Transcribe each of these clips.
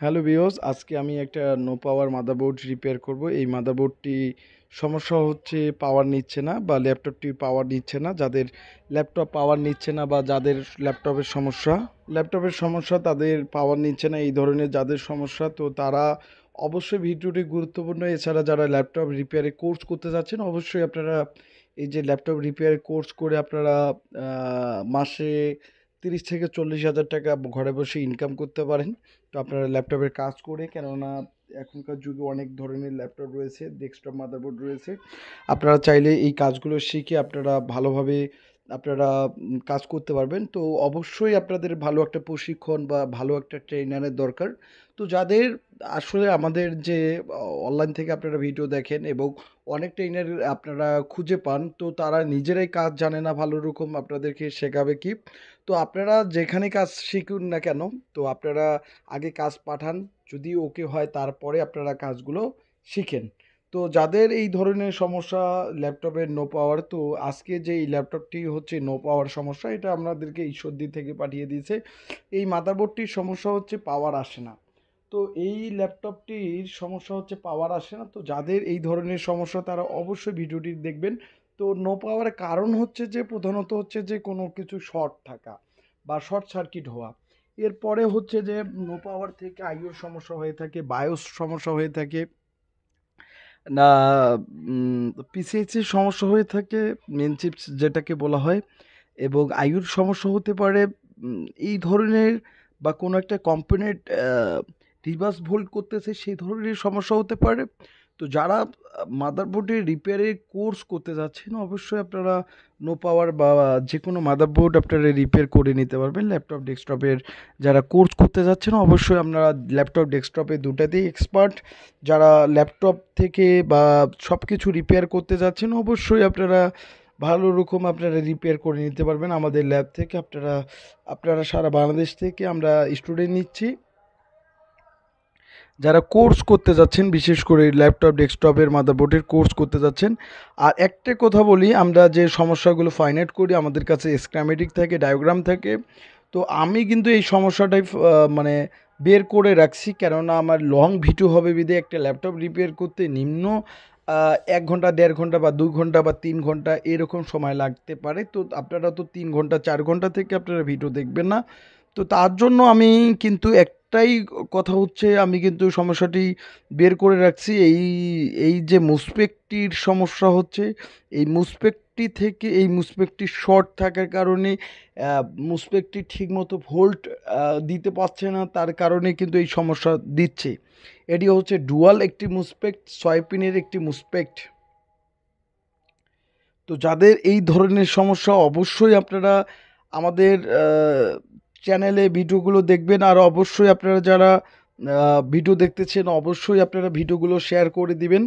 Hello viewers, আজকে আমি একটা নো পাওয়ার মাদারবোর্ড রিপেয়ার করব। এই মাদারবোর্ডটি সমস্যা হচ্ছে পাওয়ার নিচ্ছে না বা ল্যাপটপটি পাওয়ার নিচ্ছে না। যাদের ল্যাপটপ পাওয়ার নিচ্ছে না বা যাদের ল্যাপটপের সমস্যা তাদের পাওয়ার নিচ্ছে না, এই ধরনের যাদের সমস্যা, তো তারা অবশ্যই ভিডিওটি গুরুত্বপূর্ণ। এছাড়া যারা ল্যাপটপ রিপেয়ারের কোর্স করতে যাচ্ছেন, অবশ্যই আপনারা এই যে ল্যাপটপ রিপেয়ারের কোর্স করে আপনারা মাসে 30 থেকে 40 হাজার টাকা ঘরে বসে ইনকাম করতে পারেন। তো আপনারা ল্যাপটপের কাজ করে, কেননা এখনকার যুগে অনেক ধরনের ল্যাপটপ রয়েছে, ডেস্কটপ মাদারবোর্ড রয়েছে, আপনারা চাইলে এই কাজগুলো শিখে আপনারা ভালোভাবে আপনারা কাজ করতে পারবেন। তো অবশ্যই আপনাদের ভালো একটা প্রশিক্ষণ বা ভালো একটা ট্রেনারের দরকার। তো যাদের আসলে আমাদের যে অনলাইন থেকে আপনারা ভিডিও দেখেন এবং অনেক ট্রেনার আপনারা খুঁজে পান, তো তারা নিজেরাই কাজ জানে না ভালো রকম, আপনাদেরকে শেখাবে কি? তো আপনারা যেখানে কাজ শিখুন না কেন, তো আপনারা আগে কাজ পাঠান, যদি ওকে হয় তারপরে আপনারা কাজগুলো শিখেন। তো যাদের এই ধরনের সমস্যা ল্যাপটপের নো পাওয়ার, তো আজকে যে এই ল্যাপটপটি হচ্ছে নো পাওয়ার সমস্যা, এটা আপনাদেরকে ঈশ্বরদী থেকে পাঠিয়ে দিয়েছে। এই মাদারবোর্ডটির সমস্যা হচ্ছে পাওয়ার আসে না। তো এই ল্যাপটপটির সমস্যা হচ্ছে পাওয়ার আসে না। তো যাদের এই ধরনের সমস্যা তারা অবশ্যই ভিডিওটি দেখবেন। তো নো পাওয়ার কারণ হচ্ছে যে প্রধানত হচ্ছে যে কোনো কিছু শর্ট থাকা বা শর্ট সার্কিট হওয়া। এরপরে হচ্ছে যে নো পাওয়ার থেকে আইওর সমস্যা হয়ে থাকে, বায়োস সমস্যা হয়ে থাকে, না পিসিএইচ এর সমস্যা হয়ে থাকে, মেন চিপস যেটাকে বলা হয়, এবং আয়ুর সমস্যা হতে পারে। এই ধরনের বা কোনো একটা কম্পোনেন্ট রিভার্স ভোল্ট করতেছে, সেই ধরনের সমস্যা হতে পারে। তো যারা মাদারবোর্ডের রিপেয়ারের কোর্স করতে যাচ্ছেন, অবশ্যই আপনারা নো পাওয়ার বা যে কোনো মাদারবোর্ড আপনারা রিপেয়ার করে নিতে পারবেন। ল্যাপটপ ডেস্কটপের যারা কোর্স করতে যাচ্ছেন, অবশ্যই আপনারা ল্যাপটপ ডেস্কটপে দুটাতেই এক্সপার্ট। যারা ল্যাপটপ থেকে বা সব কিছু রিপেয়ার করতে যাচ্ছেন, অবশ্যই আপনারা ভালো রকম আপনারা রিপেয়ার করে নিতে পারবেন আমাদের ল্যাব থেকে। আপনারা আপনারা সারা বাংলাদেশ থেকে আমরা স্টুডেন্ট নিচ্ছি যারা কোর্স করতে যাচ্ছেন, বিশেষ করে ল্যাপটপ ডেস্কটপের মাদারবোর্ডের কোর্স করতে যাচ্ছেন। আর একটা কথা বলি, আমরা যে সমস্যাগুলো ফাইন্ড আউট করি, আমাদের কাছে স্কিমেটিক থাকে, ডায়াগ্রাম থাকে। তো আমি কিন্তু এই সমস্যাটাই মানে বের করে রাখছি, কেননা আমার লং ভিডিও হবে বিধে একটা ল্যাপটপ রিপেয়ার করতে নিম্ন 1 ঘন্টা, 1.5 ঘন্টা বা 2 ঘন্টা বা 3 ঘন্টা এরকম সময় লাগতে পারে। তো আপনারা তো 3 ঘন্টা 4 ঘন্টা থেকে আপনারা ভিডিও দেখবেন না। তো তার জন্য আমি কিন্তু একটাই কথা হচ্ছে, আমি কিন্তু সমস্যাটি বের করে রাখছি। এই এই যে মুসপেকটির সমস্যা হচ্ছে, এই মুসপেকটি থেকে এই মুসপেকটি শর্ট থাকার কারণে মুসপেকটি ঠিকমতো ভোল্ট দিতে পারছে না, তার কারণে কিন্তু এই সমস্যা দিচ্ছে। এটি হচ্ছে ডুয়াল একটি মুসপেক্ট, 6 পিনের একটি মুসপেক্ট। তো যাদের এই ধরনের সমস্যা, অবশ্যই আপনারা আমাদের চ্যানেলে ভিডিওগুলো দেখবেন। আর অবশ্যই আপনারা যারা ভিডিও দেখতেছেন, অবশ্যই আপনারা ভিডিওগুলো শেয়ার করে দিবেন,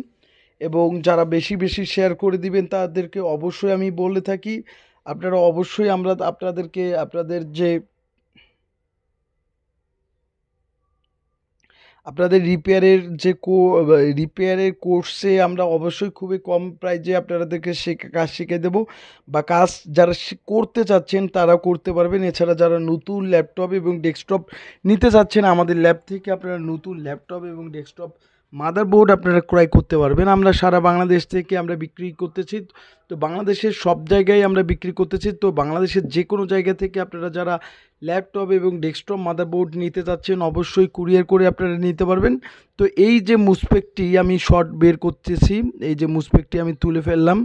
এবং যারা বেশি বেশি শেয়ার করে দিবেন তাদেরকে অবশ্যই আমি বলে থাকি, আপনারা অবশ্যই আমরা আপনাদেরকে আপনাদের যে আপনাদের রিপেয়ারের কোর্সে আমরা অবশ্যই খুবই কম প্রাইজে আপনাদেরকে কাজ শিখে দেবো, বা কাজ যারা করতে চাচ্ছেন তারা করতে পারবেন। এছাড়া যারা নতুন ল্যাপটপ এবং ডেস্কটপ নিতে চাচ্ছেন আমাদের ল্যাব থেকে, আপনারা নতুন ল্যাপটপ এবং ডেস্কটপ মাদারবোর্ড আপনারা ক্রয় করতে পারবেন। আমরা সারা বাংলাদেশ থেকে আমরা বিক্রি করতেছি। তো বাংলাদেশের সব জায়গায় আমরা বিক্রি করতেছি। তো বাংলাদেশের যে কোনো জায়গা থেকে আপনারা যারা ল্যাপটপ এবং ডেস্কটপ মাদারবোর্ড নিতে চাচ্ছেন, অবশ্যই কুরিয়ার করে আপনারা নিতে পারবেন। তো এই যে মুসপেকটি আমি শর্ট বের করতেছি, এই যে মুসপেকটি আমি তুলে ফেললাম,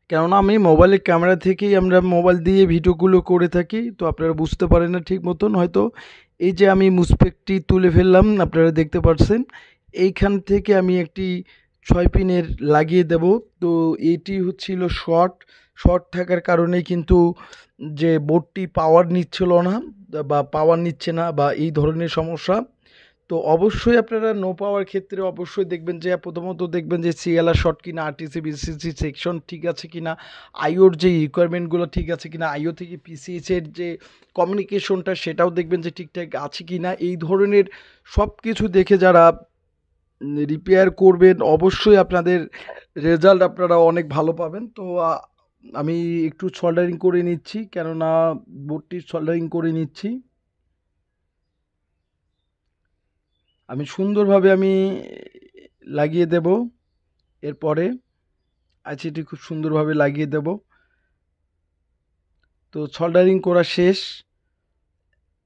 কেননা আমি মোবাইলের ক্যামেরা থেকেই আমরা মোবাইল দিয়ে ভিডিওগুলো করে থাকি, তো আপনারা বুঝতে পারেন না ঠিক মতন হয়তো। এই যে আমি মুসপেকটি তুলে ফেললাম, আপনারা দেখতে পাচ্ছেন। এইখান থেকে আমি একটি 6 পিনের লাগিয়ে দেব। তো এটি হচ্ছিল শর্ট, শর্ট থাকার কারণেই কিন্তু যে বোর্ডটি পাওয়ার নিচ্ছিল না বা পাওয়ার নিচ্ছে না বা এই ধরনের সমস্যা। তো অবশ্যই আপনারা নো পাওয়ার ক্ষেত্রে অবশ্যই দেখবেন যে প্রথমত দেখবেন যে সিএলআর শর্ট কিনা, আরটিসি বিসিসি সেকশন ঠিক আছে কিনা, আইওর যে রিকোয়ারমেন্টগুলো ঠিক আছে কিনা, আইও থেকে পিসিএইচ এর যে কমিউনিকেশনটা সেটাও দেখবেন যে ঠিকঠাক আছে কিনা। এই ধরনের সব কিছু দেখে যারা রিপেয়ার করবেন, অবশ্যই আপনাদের রেজাল্ট আপনারা অনেক ভালো পাবেন। তো আমি একটু সোল্ডারিং করে নিচ্ছি, কেননা বোর্ডটি সোল্ডারিং করে নিচ্ছি। আমি সুন্দরভাবে লাগিয়ে দেব। এরপরে আইসিটি খুব সুন্দরভাবে লাগিয়ে দেব। তো সোল্ডারিং করা শেষ।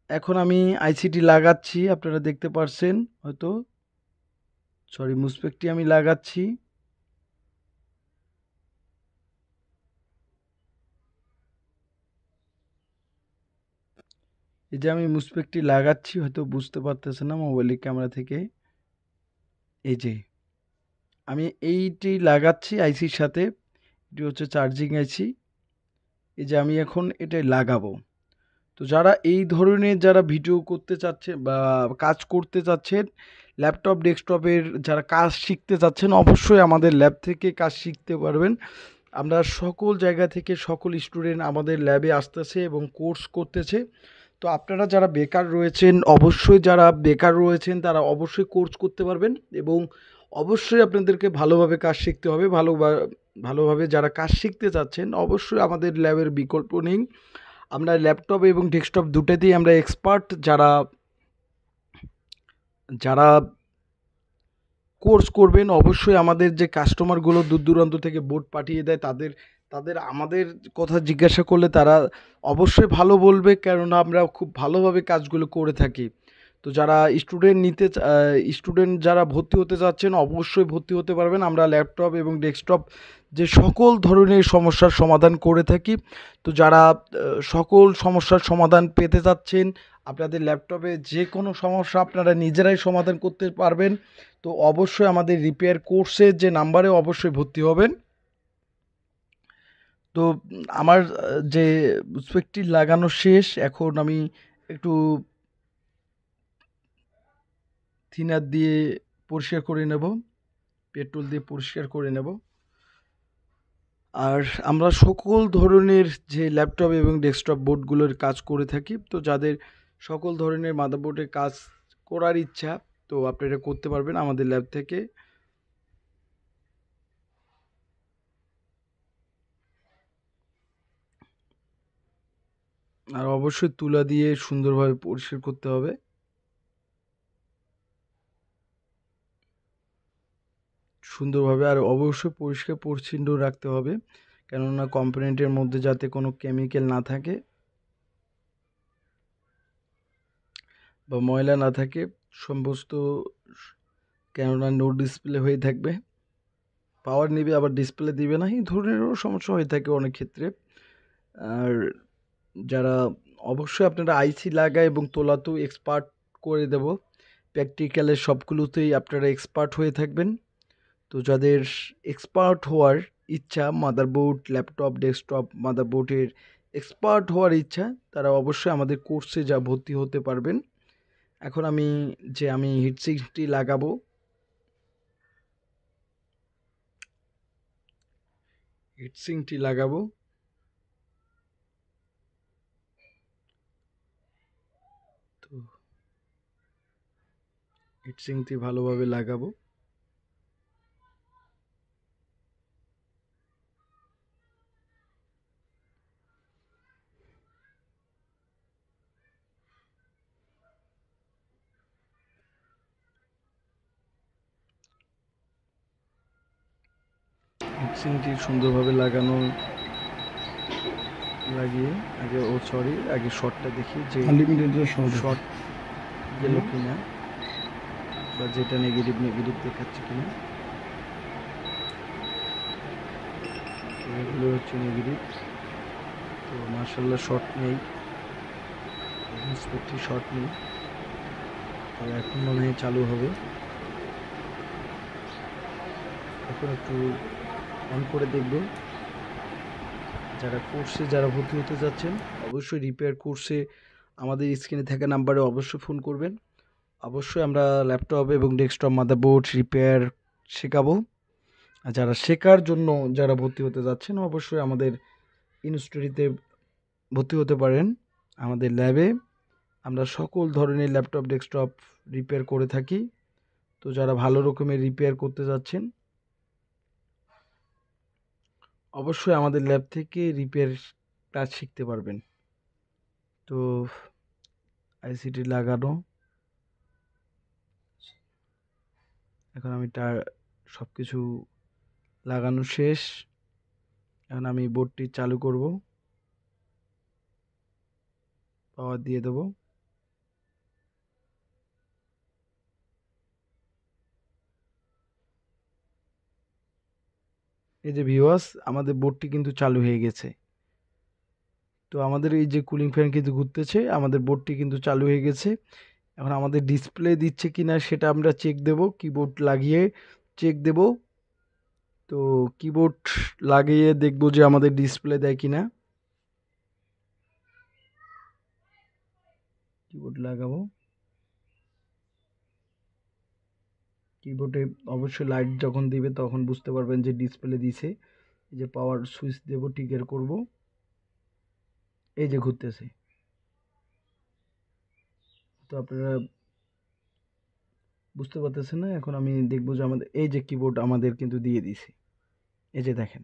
এখন আমি আইসিটি লাগাচ্ছি, আপনারা দেখতে পারছেন হয়তো। সরি, মুসপেকটি আমি লাগাচ্ছি। এই যে আমি মুসপেকটি লাগাচ্ছি, হয়তো বুঝতে পারতেছে না মোবাইলের ক্যামেরা থেকে। এই যে আমি এইটি লাগাচ্ছি আইসির সাথে। এটি হচ্ছে চার্জিং আইসি। এই যে আমি এখন এটাই লাগাবো। তো যারা এই ধরনের যারা ভিডিও করতে চাচ্ছে বা কাজ করতে চাচ্ছেন, ল্যাপটপ ডেস্কটপের যারা কাজ শিখতে চাচ্ছেন, অবশ্যই আমাদের ল্যাব থেকে কাজ শিখতে পারবেন। আমরা সকল জায়গা থেকে সকল স্টুডেন্ট আমাদের ল্যাবে আসতেছে এবং কোর্স করতেছে। তো আপনারা যারা বেকার রয়েছেন, তারা অবশ্যই কোর্স করতে পারবেন এবং অবশ্যই আপনাদেরকে ভালোভাবে কাজ শিখতে হবে। ভালোভাবে যারা কাজ শিখতে চাচ্ছেন, অবশ্যই আমাদের ল্যাবের বিকল্প নেই। আমরা ল্যাপটপ এবং ডেস্কটপ দুটাতেই আমরা এক্সপার্ট। যারা যারা কোর্স করবেন, অবশ্যই আমাদের যে কাস্টমারগুলো দূর দূরান্ত থেকে বোর্ড পাঠিয়ে দেয়, তাদের তাদের আমাদের কথা জিজ্ঞাসা করলে তারা অবশ্যই ভালো বলবে, কেননা আমরা খুব ভালোভাবে কাজগুলো করে থাকি। তো যারা স্টুডেন্ট যারা ভর্তি হতে চাচ্ছেন, অবশ্যই ভর্তি হতে পারবেন। আমরা ল্যাপটপ এবং ডেস্কটপ যে সকল ধরনের সমস্যার সমাধান করে থাকি। তো যারা সকল সমস্যার সমাধান পেতে চাচ্ছেন, আপনাদের ল্যাপটপে যে কোনো সমস্যা আপনারা নিজেরাই সমাধান করতে পারবেন, তো অবশ্যই আমাদের রিপেয়ার কোর্সের যে নাম্বারে অবশ্যই ভর্তি হবেন। তো আমার যে স্পেকটি লাগানো শেষ। এখন আমি একটু থিনার দিয়ে পরিষ্কার করে নেব, পেট্রোল দিয়ে পরিষ্কার করে নেব। আর আমরা সকল ধরনের যে ল্যাপটপ এবং ডেস্কটপ বোর্ডগুলোর কাজ করে থাকি। তো যাদের সকল ধরনের মাদারবোর্ডের কাজ করার ইচ্ছা, তো আপনারা করতে পারবেন আমাদের ল্যাব থেকে। আর অবশ্যই তুলা দিয়ে সুন্দরভাবে পরিষ্কার করতে হবে। সুন্দরভাবে আর অবশ্যই পরিষ্কার পরিচ্ছন্ন রাখতে হবে, কেননা কম্পোনেন্টের মধ্যে যাতে কোনো কেমিক্যাল না থাকে বা ময়লা না থাকে সমস্ত, কেননা নো ডিসপ্লে হয়ে থাকবে, পাওয়ার নেবে আবার ডিসপ্লে দিবে না, এই ধরনেরও সমস্যা হয়ে থাকে অনেক ক্ষেত্রে। আর যারা অবশ্যই আপনারা আইসি লাগায় এবং তোলাতেও এক্সপার্ট করে দেব, প্র্যাকটিক্যালের সবগুলোতেই আপনারা এক্সপার্ট হয়ে থাকবেন। তো যাদের এক্সপার্ট হওয়ার ইচ্ছা, মাদারবোর্ড ল্যাপটপ ডেস্কটপ মাদারবোর্ডের এক্সপার্ট হওয়ার ইচ্ছা, তারা অবশ্যই আমাদের কোর্সে ভর্তি হতে পারবেন। এখন আমি হিটসিংটি লাগাবো। হিটসিংটি লাগাবো। তো হিটসিংটি ভালোভাবে লাগাবো। হিটসিংটি সুন্দরভাবে লাগিয়ে আগে শর্টটা দেখি যে আনলিমিটেড শর্ট গেল কিনা, বা যেটা নেগেটিভ দেখাচ্ছে কিনা। এগুলো হচ্ছে নেগেটিভ। তো মার্শাল্লাহ শর্ট নেই, স্পেকটি শর্ট নেই। তো এখন মনে হয় চালু হবে। এখন একটু অন করে দেখব। যারা ভর্তি হতে যাচ্ছেন, অবশ্যই রিপেয়ার কোর্সে আমাদের স্ক্রিনে থাকা নাম্বারে অবশ্যই ফোন করবেন। অবশ্যই আমরা ল্যাপটপ এবং ডেস্কটপ মাদারবোর্ড রিপেয়ার শেখাবো। আর যারা ভর্তি হতে যাচ্ছেন, অবশ্যই আমাদের ইনস্টিটিউটে ভর্তি হতে পারেন। আমাদের ল্যাবে আমরা সকল ধরনের ল্যাপটপ ডেস্কটপ রিপেয়ার করে থাকি। তো যারা ভালো রকমের রিপেয়ার করতে যাচ্ছেন, অবশ্যই আমাদের ল্যাব থেকে রিপেয়ার কাজ শিখতে পারবেন। তো আইসিটি লাগানো এখন আমি সব কিছু লাগানো শেষ। এখন আমি বোর্ডটি চালু করব, পাওয়ার দিয়ে দেবো। এই যে ভিউয়ার্স, আমাদের বোর্ডটি কিন্তু চালু হয়ে গেছে। তো আমাদের এই যে কুলিং ফ্যান কিন্তু ঘুরতেছে, আমাদের বোর্ডটি কিন্তু চালু হয়ে গেছে। এখন আমাদের ডিসপ্লে দিচ্ছে কিনা সেটা আমরা চেক দেব, কিবোর্ড লাগিয়ে চেক দেব। তো কিবোর্ড লাগিয়ে দেখব যে আমাদের ডিসপ্লে দেয় কিনা। কিবোর্ড লাগাবো, কিবোর্ডে অবশ্যই লাইট যখন দিবে তখন বুঝতে পারবেন যে ডিসপ্লে দিছে। এই যে পাওয়ার সুইচ দেব, টিকের করব, এই যে ঘুরতেছে। তো আপনারা বুঝতে পারতেছেন না? এখন আমি দেখব যে আমাদের এই যে কিবোর্ড আমাদের কিন্তু দিয়ে দিছে। এই যে দেখেন,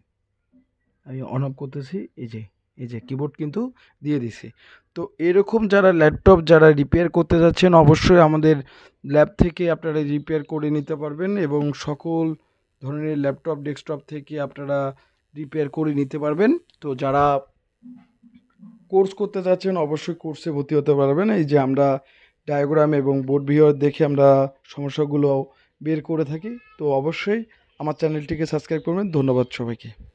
আমি অন অফ করতেছি, এই যে কিবোর্ড কিন্তু দিয়ে দিছে। তো এরকম যারা ল্যাপটপ যারা রিপেয়ার করতে যাচ্ছেন, অবশ্যই আমাদের ল্যাব থেকে আপনারা রিপেয়ার করে নিতে পারবেন এবং সকল ধরনের ল্যাপটপ ডেস্কটপ থেকে আপনারা রিপেয়ার করে নিতে পারবেন। তো যারা কোর্স করতে যাচ্ছেন অবশ্যই কোর্সে ভর্তি হতে পারবেন। এই যে আমরা ডায়াগ্রাম এবং বোর্ড ভিউয়ার দেখে আমরা সমস্যাগুলো বের করে থাকি। তো অবশ্যই আমার চ্যানেলটিকে সাবস্ক্রাইব করবেন। ধন্যবাদ সবাইকে।